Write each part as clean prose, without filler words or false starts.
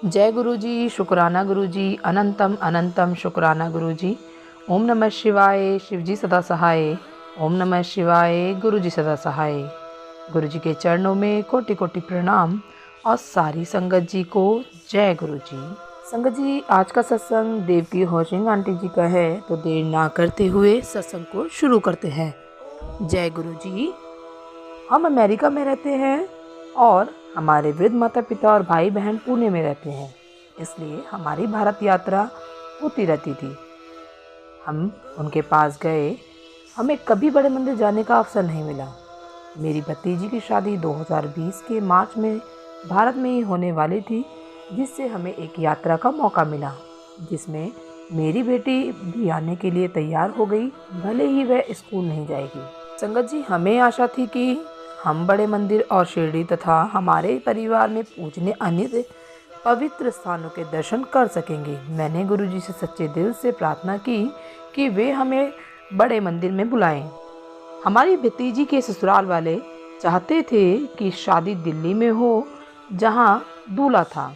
जय गुरु जी, शुक्राना गुरु जी, अनंतम अनंतम शुक्राना गुरु जी। ओम नमः शिवाय, शिव जी सदा सहाय। ओम नमः शिवाय, गुरु जी सदा सहाय। गुरु जी के चरणों में कोटि कोटि प्रणाम और सारी संगत जी को जय गुरु जी। संगत जी, आज का सत्संग देवकी होशिंग आंटी जी का है, तो देर ना करते हुए सत्संग को शुरू करते हैं। जय गुरु जी। हम अमेरिका में रहते हैं और हमारे वृद्ध माता पिता और भाई बहन पुणे में रहते हैं, इसलिए हमारी भारत यात्रा होती रहती थी। हम उनके पास गए। हमें कभी बड़े मंदिर जाने का अवसर नहीं मिला। मेरी भतीजी की शादी 2020 के मार्च में भारत में ही होने वाली थी, जिससे हमें एक यात्रा का मौका मिला, जिसमें मेरी बेटी भी आने के लिए तैयार हो गई, भले ही वह स्कूल नहीं जाएगी। संगत जी, हमें आशा थी कि हम बड़े मंदिर और शिरडी तथा हमारे परिवार में पूजने अन्य पवित्र स्थानों के दर्शन कर सकेंगे। मैंने गुरुजी से सच्चे दिल से प्रार्थना की कि वे हमें बड़े मंदिर में बुलाएं। हमारी भतीजी के ससुराल वाले चाहते थे कि शादी दिल्ली में हो, जहां दूल्हा था।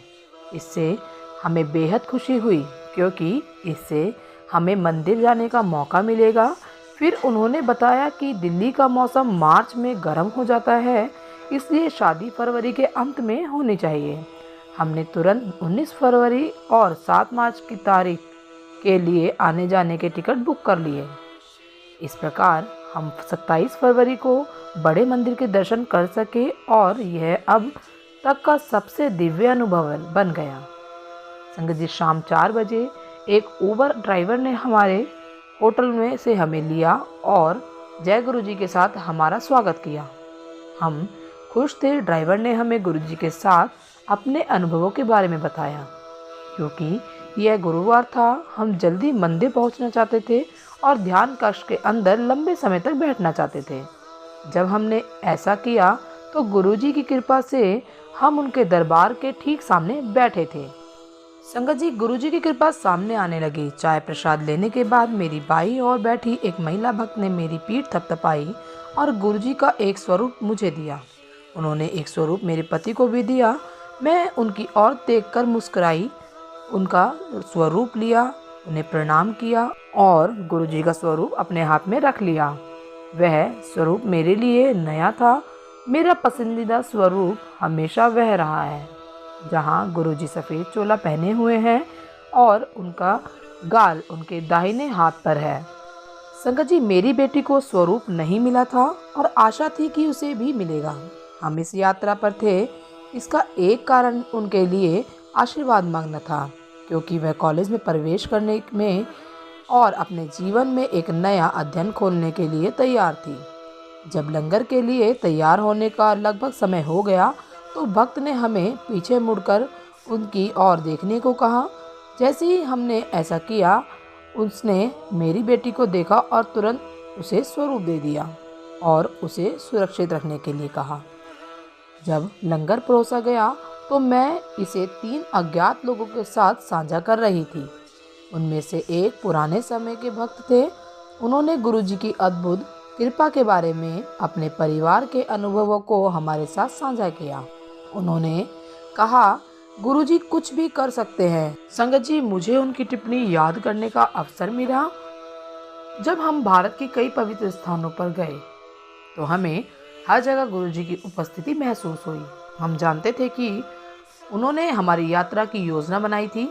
इससे हमें बेहद खुशी हुई, क्योंकि इससे हमें मंदिर जाने का मौका मिलेगा। फिर उन्होंने बताया कि दिल्ली का मौसम मार्च में गर्म हो जाता है, इसलिए शादी फरवरी के अंत में होनी चाहिए। हमने तुरंत 19 फरवरी और 7 मार्च की तारीख के लिए आने जाने के टिकट बुक कर लिए। इस प्रकार हम 27 फरवरी को बड़े मंदिर के दर्शन कर सके और यह अब तक का सबसे दिव्य अनुभव बन गया। संगत जी, शाम 4 बजे एक उबर ड्राइवर ने हमारे होटल में से हमें लिया और जय गुरु जी के साथ हमारा स्वागत किया। हम खुश थे। ड्राइवर ने हमें गुरु जी के साथ अपने अनुभवों के बारे में बताया। क्योंकि यह गुरुवार था, हम जल्दी मंदिर पहुंचना चाहते थे और ध्यान कक्ष के अंदर लंबे समय तक बैठना चाहते थे। जब हमने ऐसा किया तो गुरु जी की कृपा से हम उनके दरबार के ठीक सामने बैठे थे। संगत जी, गुरु जी की कृपा सामने आने लगी। चाय प्रसाद लेने के बाद मेरी बाई और बैठी एक महिला भक्त ने मेरी पीठ थपथपाई और गुरु जी का एक स्वरूप मुझे दिया। उन्होंने एक स्वरूप मेरे पति को भी दिया। मैं उनकी ओर देखकर मुस्कुराई, उनका स्वरूप लिया, उन्हें प्रणाम किया और गुरु जी का स्वरूप अपने हाथ में रख लिया। वह स्वरूप मेरे लिए नया था। मेरा पसंदीदा स्वरूप हमेशा वह रहा है जहाँ गुरुजी सफ़ेद चोला पहने हुए हैं और उनका गाल उनके दाहिने हाथ पर है। संगत जी, मेरी बेटी को स्वरूप नहीं मिला था और आशा थी कि उसे भी मिलेगा। हम इस यात्रा पर थे, इसका एक कारण उनके लिए आशीर्वाद मांगना था, क्योंकि वह कॉलेज में प्रवेश करने में और अपने जीवन में एक नया अध्ययन खोलने के लिए तैयार थी। जब लंगर के लिए तैयार होने का लगभग समय हो गया तो भक्त ने हमें पीछे मुड़कर उनकी ओर देखने को कहा। जैसे ही हमने ऐसा किया, उसने मेरी बेटी को देखा और तुरंत उसे स्वरूप दे दिया और उसे सुरक्षित रखने के लिए कहा। जब लंगर परोसा गया तो मैं इसे 3 अज्ञात लोगों के साथ साझा कर रही थी। उनमें से एक पुराने समय के भक्त थे। उन्होंने गुरुजी की अद्भुत कृपा के बारे में अपने परिवार के अनुभवों को हमारे साथ साझा किया। उन्होंने कहा, गुरुजी कुछ भी कर सकते हैं। संगत जी, मुझे उनकी टिप्पणी याद करने का अवसर मिला। जब हम भारत के कई पवित्र स्थानों पर गए तो हमें हर जगह गुरुजी की उपस्थिति महसूस हुई। हम जानते थे कि उन्होंने हमारी यात्रा की योजना बनाई थी।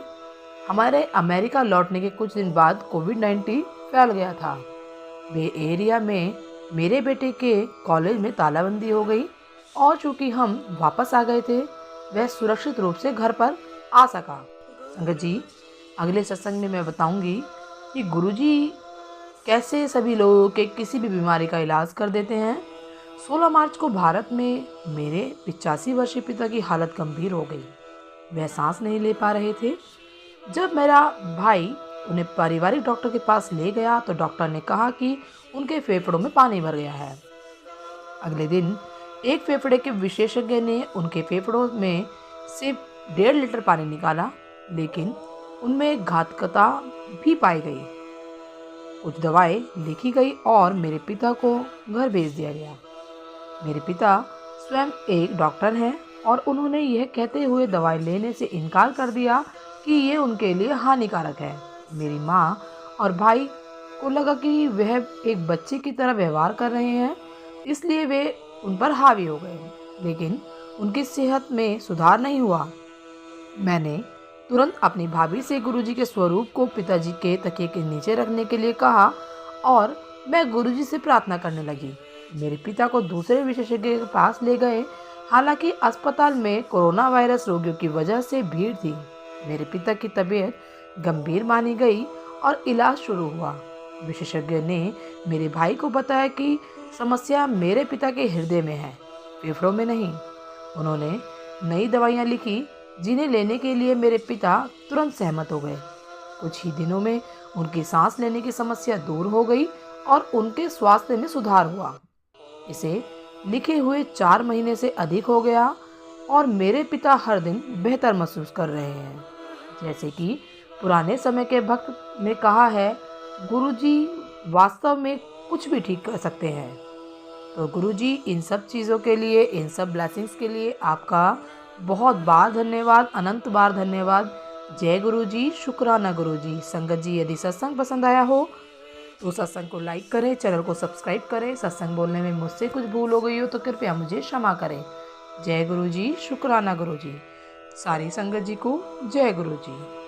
हमारे अमेरिका लौटने के कुछ दिन बाद कोविड-19 फैल गया था। बे एरिया में मेरे बेटे के कॉलेज में तालाबंदी हो गई और चूंकि हम वापस आ गए थे, वह सुरक्षित रूप से घर पर आ सका। संगत जी, अगले सत्संग में मैं बताऊंगी कि गुरुजी कैसे सभी लोगों के किसी भी बीमारी का इलाज कर देते हैं। 16 मार्च को भारत में मेरे 85 वर्षीय पिता की हालत गंभीर हो गई। वह सांस नहीं ले पा रहे थे। जब मेरा भाई उन्हें पारिवारिक डॉक्टर के पास ले गया तो डॉक्टर ने कहा कि उनके फेफड़ों में पानी भर गया है। अगले दिन एक फेफड़े के विशेषज्ञ ने उनके फेफड़ों में से 1.5 लीटर पानी निकाला, लेकिन उनमें घातकता भी पाई गई। कुछ दवाएं लिखी गई और मेरे पिता को घर भेज दिया गया। मेरे पिता स्वयं एक डॉक्टर हैं और उन्होंने यह कहते हुए दवाई लेने से इनकार कर दिया कि ये उनके लिए हानिकारक है। मेरी माँ और भाई को लगा कि वह एक बच्चे की तरह व्यवहार कर रहे हैं, इसलिए वे उन पर हावी हो गए, लेकिन उनकी सेहत में सुधार नहीं हुआ। मैंने तुरंत अपनी भाभी से गुरुजी के स्वरूप को पिताजी के तकिए के नीचे रखने के लिए कहा और मैं गुरुजी से प्रार्थना करने लगी। मेरे पिता को दूसरे विशेषज्ञ के पास ले गए। हालांकि अस्पताल में कोरोना वायरस रोगियों की वजह से भीड़ थी। मेरे पिता की तबीयत गंभीर मानी गई और इलाज शुरू हुआ। विशेषज्ञ ने मेरे भाई को बताया कि समस्या मेरे पिता के हृदय में है, फेफड़ों में नहीं। उन्होंने नई दवाइयाँ लिखी जिन्हें लेने के लिए मेरे पिता तुरंत सहमत हो गए। कुछ ही दिनों में उनकी सांस लेने की समस्या दूर हो गई और उनके स्वास्थ्य में सुधार हुआ। इसे लिखे हुए 4 महीने से अधिक हो गया और मेरे पिता हर दिन बेहतर महसूस कर रहे हैं। जैसे कि पुराने समय के भक्त ने कहा है, गुरुजी वास्तव में कुछ भी ठीक कर सकते हैं। तो गुरुजी, इन सब चीज़ों के लिए, इन सब ब्लेसिंग्स के लिए आपका बहुत बार धन्यवाद, अनंत बार धन्यवाद। जय गुरुजी, शुक्राना गुरुजी। संगत जी, यदि सत्संग पसंद आया हो तो सत्संग को लाइक करें, चैनल को सब्सक्राइब करें। सत्संग बोलने में मुझसे कुछ भूल हो गई हो तो कृपया मुझे क्षमा करें। जय गुरुजी, शुक्राना गुरुजी। सारी संगत जी को जय गुरुजी।